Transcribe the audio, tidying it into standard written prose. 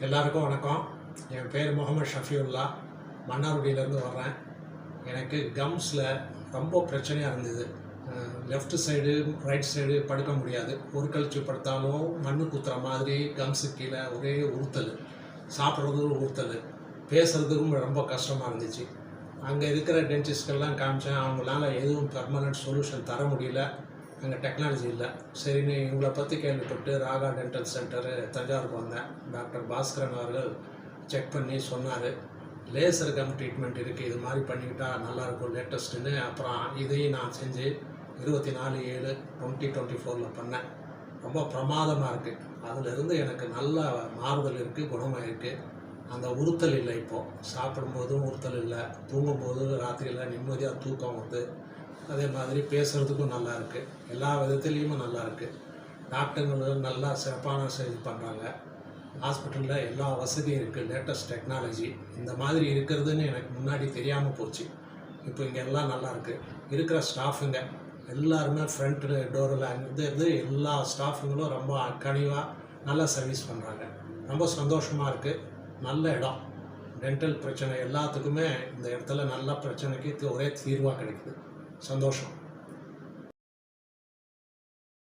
எல்லாருக்கும் வணக்கம். என் பேர் முகமது ஷஃபியுல்லா. மன்னார்குடியிலேருந்து வர்றேன். எனக்கு கம்ஸில் ரொம்ப பிரச்சனையாக இருந்தது. லெஃப்ட் சைடு ரைட் சைடு படுக்க முடியாது. ஒரு கழிச்சு படுத்தாலும் மண்ணு குத்துற மாதிரி கம்ஸு கீழே ஒரே உறுத்தல், சாப்பிட்றதுக்கும் உறுத்தல், பேசுகிறதுக்கும் ரொம்ப கஷ்டமாக இருந்துச்சு. அங்கே இருக்கிற டென்டிஸ்ட்கெல்லாம் காமிச்சேன். அவங்களால எதுவும் பெர்மனன்ட் சொல்யூஷன் தர முடியல. அங்கே டெக்னாலஜி இல்லை. சரின்னு இவங்களை பற்றி கேள்விப்பட்டு ராகா டென்டல் சென்டரு தஞ்சாவூருக்கு வந்தேன். டாக்டர் பாஸ்கரன் அவர்கள் செக் பண்ணி சொன்னார், லேசர் கம் ட்ரீட்மெண்ட் இருக்குது, இது மாதிரி பண்ணிக்கிட்டால் நல்லாயிருக்கும் லேட்டஸ்ட்டுன்னு. அப்புறம் இதையும் நான் செஞ்சு 24/7/2024 பண்ணேன். ரொம்ப பிரமாதமாக இருக்குது. அதிலிருந்து எனக்கு நல்ல மாறுதல் இருக்குது, குணமாக இருக்குது. அந்த உறுத்தல் இல்லை. இப்போது சாப்பிடும்போதும் உறுத்தல் இல்லை, தூங்கும்போது ராத்திரியில் நிம்மதியாக தூக்கம் வருது. அதே மாதிரி பேசுகிறதுக்கும் நல்லா இருக்குது. எல்லா விதத்துலேயுமே நல்லா இருக்குது. டாக்டர்கள் நல்லா சிறப்பான இது பண்ணுறாங்க. ஹாஸ்பிட்டலில் எல்லா வசதியும் இருக்குது, லேட்டஸ்ட் டெக்னாலஜி. இந்த மாதிரி இருக்கிறதுன்னு எனக்கு முன்னாடி தெரியாமல் போச்சு. இப்போ இங்கே எல்லாம் நல்லாயிருக்கு. இருக்கிற ஸ்டாஃபுங்க எல்லாருமே ஃப்ரண்ட் டோரில் இருந்து எல்லா ஸ்டாஃபுங்களும் ரொம்ப கனிவாக நல்லா சர்வீஸ் பண்ணுறாங்க. ரொம்ப சந்தோஷமாக இருக்குது. நல்ல இடம். டென்டல் பிரச்சனை எல்லாத்துக்குமே இந்த இடத்துல நல்ல பிரச்சனைக்கு ஒரே தீர்வாக கிடைக்குது. சந்தோஷம்.